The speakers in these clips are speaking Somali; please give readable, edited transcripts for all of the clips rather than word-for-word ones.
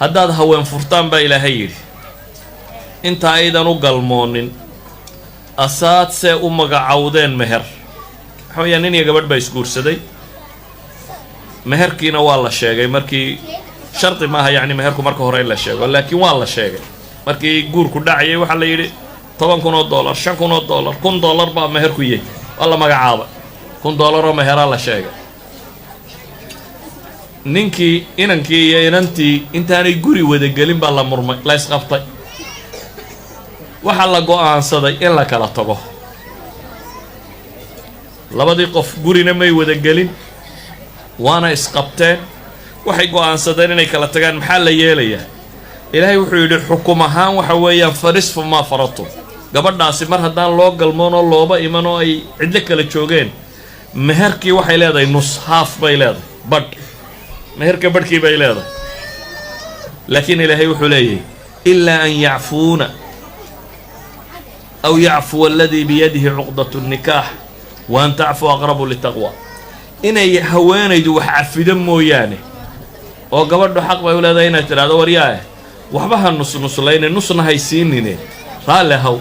haddaad haween furtaan baa ilaahay yidhi inta aydan u galmoonin asaad see u magacawdeen meher waxa weeyaan nin iyo gabadh baa isguursaday meherkiina waa la sheegay markii shardi maaha yacni meherku marka hore in la sheego laakiin waa la sheegay markii guurku dhacayay waxaa la yidhi $10,000 $5,000 $1,000 baa meherku yahay waa la magacaabay $1,000 oo meheraa la sheegay ninkii inankii iyo inantii intaanay guri wadagelin baa la murmay la isqabtay waxaa la go'aansaday in la kala tago labadii qof gurina may wadagelin waana isqabteen waxay go'aansadeen inay kala tagaan maxaa la yeelayaa ilaahay wuxuu yidhi xukum ahaan waxa weeyaan farisfu maa faratum gabadhaasi mar haddaan loo galmoon oo looba iman oo ay cidlo kala joogeen meherkii waxay leedahay nus haaf bay leedahay badh meherka badhkii bay leedahay laakiin ilaahay wuxuu leeyahay ilaa an yacfuuna aw yacfuwa aladii biyadihi cuqdatu nnikaax wa an tacfuu aqrabu litaqwa inay haweenaydu wax cafido mooyaane oo gabadhu xaq bay u leedahay inaad tidhahdo waryaah waxba ha nusnuslayne nusna hay siinine raalle haw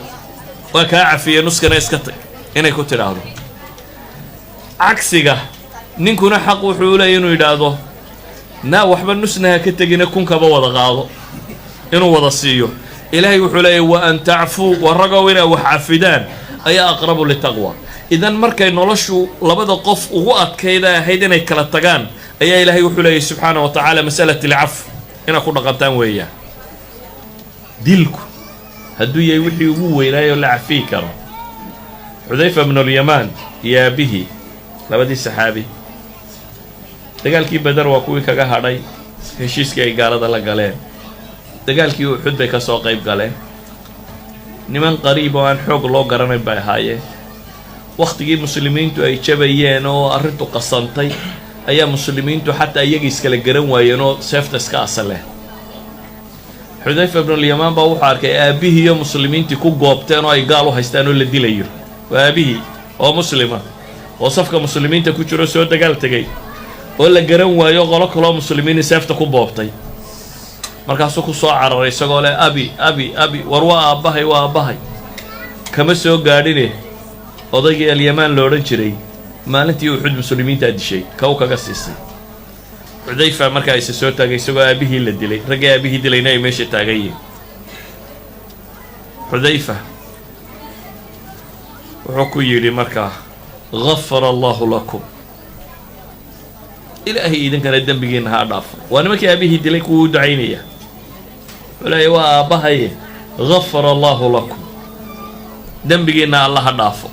waa kaa cafiye nuskana iska tag inay ku tidhaahdo cagsiga ninkuna xaq wuxuu leeyahy inuu yidhaahdo naa waxba nusna ha ka tegine kunkaba wada qaado inuu wada siiyo ilaahay wuxuu leeyahy wa an tacfuu warragow inay wax cafidaan ayaa aqrabu litaqwa idan markay noloshu labada qof ugu adkayda ahayd inay kala tagaan ayaa ilaahay wuxuu leeyahy subxaana wa tacaala masalati alcaf inaad ku dhaqantaan weeyaan dilku hadduu yahay wixii ugu weynaayoo la cafiyi karo xudayfa bnulyamaan iyo aabihii labadii saxaabi dagaalkii badar waa kuwii kaga hadhay heshiiskii ay gaalada la galeen dagaalkii uxud bay ka soo qayb galeen niman qariib oo aan xoog loo garanayn bay ahaayeen wakhtigii muslimiintu ay jabayeen oo arrintu qasantay ayaa muslimiintu xataa iyagii iskala garan waayeen oo seefta iska asaleen xudayfa bnulyamaan baa wuxuu arkay aabbihii iyo muslimiintii ku goobteen oo ay gaal u haystaan oo la dilayo waa aabbihii oo muslima oo safka muslimiinta ku jiro soo dagaal tegay oo la garan waayo qolo kaloo muslimiini seefta ku boobtay markaasuu ku soo cararay isagoo leh abi war waa aabbahay kama soo gaadhine odaygii alyamaan lo odhan jiray maalintii uxud muslimiintaa dishay kaw kaga siisay xudayfa markaa isa soo taagay isagoo aabbihii la dilay raggii aabbihii dilayna ay meesha taagan yihiin xudayfa wuxuu ku yidhi markaa gafara allahu lakum ilaahay idinkana dembigiinna ha dhaafo waa nimankii aabbihii dilay kuwuu ducaynaya wuxuu leeyahy waa aabbahaye gafara allahu lakum dembigiinna alla ha dhaafo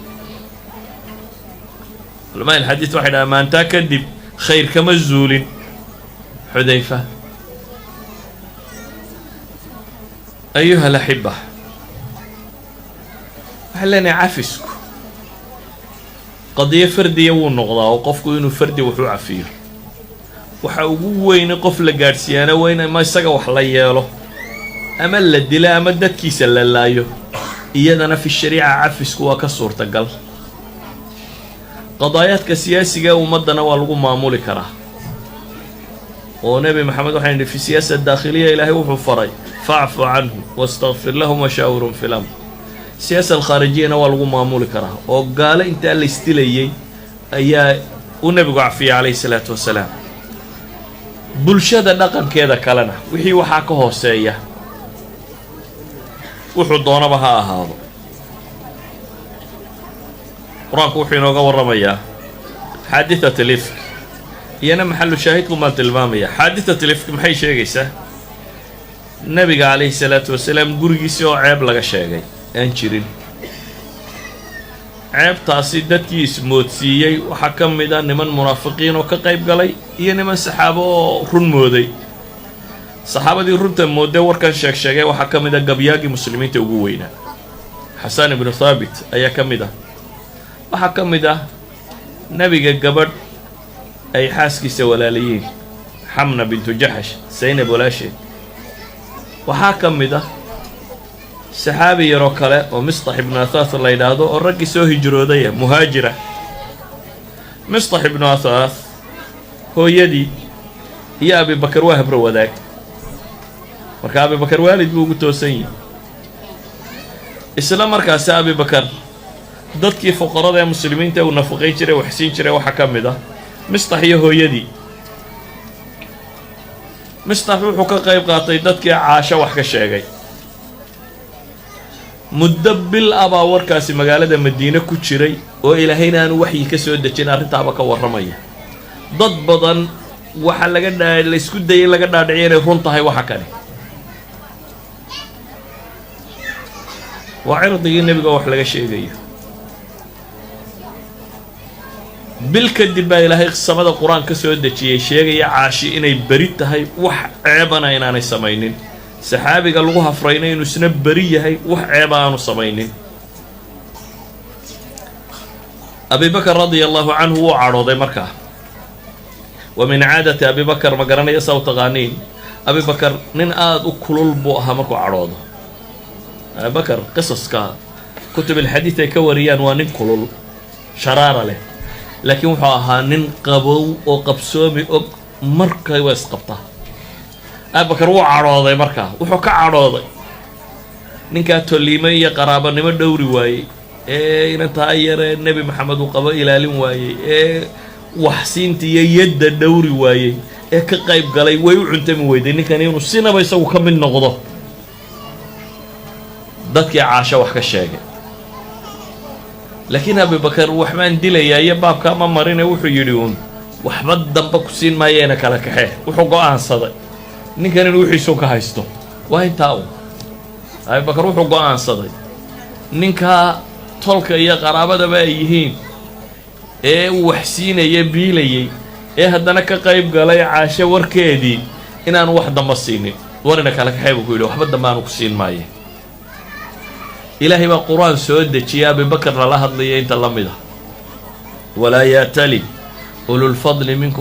culamaa ilxadiid waxay dhahaan maantaa kadib khayr kama zuulin xudayfa ayuha alaxiba waxaan leenahay cafisku qadiyo fardiya wuu noqdaa oo qofku inuu fardi wax u cafiyo waxa ugu weyne qof la gaadhsiiyaana waa in ama isaga wax la yeelo ama la dilo ama dadkiisa la laayo iyadana fi shariica cafisku waa ka suurtagal qadaayaadka siyaasiga ummaddana waa lagu maamuli karaa oo nebi maxamed waxay nidhi fi siyaasa daakhiliya ilaahay wuxuu faray facfu canhum wastakfir lahum washaawirhum fi lamr siyaasa alkhaarijiyana waa lagu maamuli karaa oo gaalo intaa la isdilayay ayaa uu nebigu cafiyay calayhi salaatu wasalaam bulshada dhaqankeeda kalena wixii waxaa ka hooseeya wuxuu doonaba ha ahaado qur-aanku wuxuu inooga warramayaa xaadiثat alifk iyana maxalu shaahidku maan tilmaamaya xaadiثat alifk maxay sheegaysaa nebiga calayhi salaatu wasalaam gurigiisii oo ceeb laga sheegay aan jirin ceebtaasi dadkii ismoodsiiyey waxaa ka mid a niman munaafiqiin oo ka qayb galay iyo niman saxaabo oo run mooday saxaabadii runta moodee warkan sheegay waxaa ka mid a gabyaagii muslimiinta ugu weynaa xasan ibnu thaabit ayaa ka mid ah waxaa ka mid ah nebiga gabadh ay xaaskiisa walaalayiin xamna bintu jaxash saynab walaasheed waxaa ka mid ah saxaabi yaroo kale oo mistax ibnu athath la yidhaahdo oo raggii soo hijroodaya muhaajira mistax ibnu athath hooyadii iyo abibakar waa habro wadaag marka Abi Bakar waalid buu ugu toosan yahay isla markaas Abi Bakar dadkii fuqarada ee muslimiinta uu nafaqay jiray wax siin jiray waxa kamid ah Mistax iyo hooyadii Mistax wuxuu ka qayb qaatay dadkii Caasha wax ka sheegay muddo bil aba warkaasi magaalada Madiina ku jiray oo Ilaahayna aanu waxyi ka soo dejin arrintaaba ka waramaya dad badan waxa la isku dayay laga dhaadhiciyay inay run tahay waxa kale وعرضي النبي wax laga sheegayo bil kadib baa Ilaahay qismada Quraan ka soo dejiyay sheegaya Caashi inay bari tahay wax ceebana inaanay sameeynin saxaabiga lagu hafraynay inuu isna bari yahay wax ceeb aanu sameeynin Abi Bakr radiyallahu anhu wuu carooday markaa ومن عادة أبي بكر ما قرنا يسوي تغانين أبي بكر nin aad u kulul buu ahaa markuu caroodo أبي بكر قصص كتب الحديث كوريان وانين كلول شرارة له لكن وحاها نين قبو أو قبسومي أو مركا ويسقبطه أبي بكر هو عراضي مركا وحكا عراضي نين كاتوليمية قرابة نما دوري واي إيه نتاير النبي محمد وقبا إلى واي إيه وحسينتي يد الدوري واي إيه كقايب قالي ويعنتمي ويدي نين كان ينصينا بيسوي كم من نقضه dadkii Caasha wax ka sheegay laakiin Abi Bakar waxaan dilayay baabka ma marinay wuxuu yiri waxba damba ku siin maayeen kala kaxee wuxuu go'aansaday ninkan inuu wixiisu ka haysto waa intaa Abi Bakar wuxuu go'aansaday ninka tolka iyo qaraabada ay yihiin ee wax siinaya biilayay ee haddana ka qayb galay Caasha warkeedii inaan wax damba siinin warina kala kaxee buu yiri waxba damba aan ku siin maayeen إلهي بالقرآن سود يا أبي بكر لا هضلي أنت لمده ولا يأتلي أولو الفضل منكم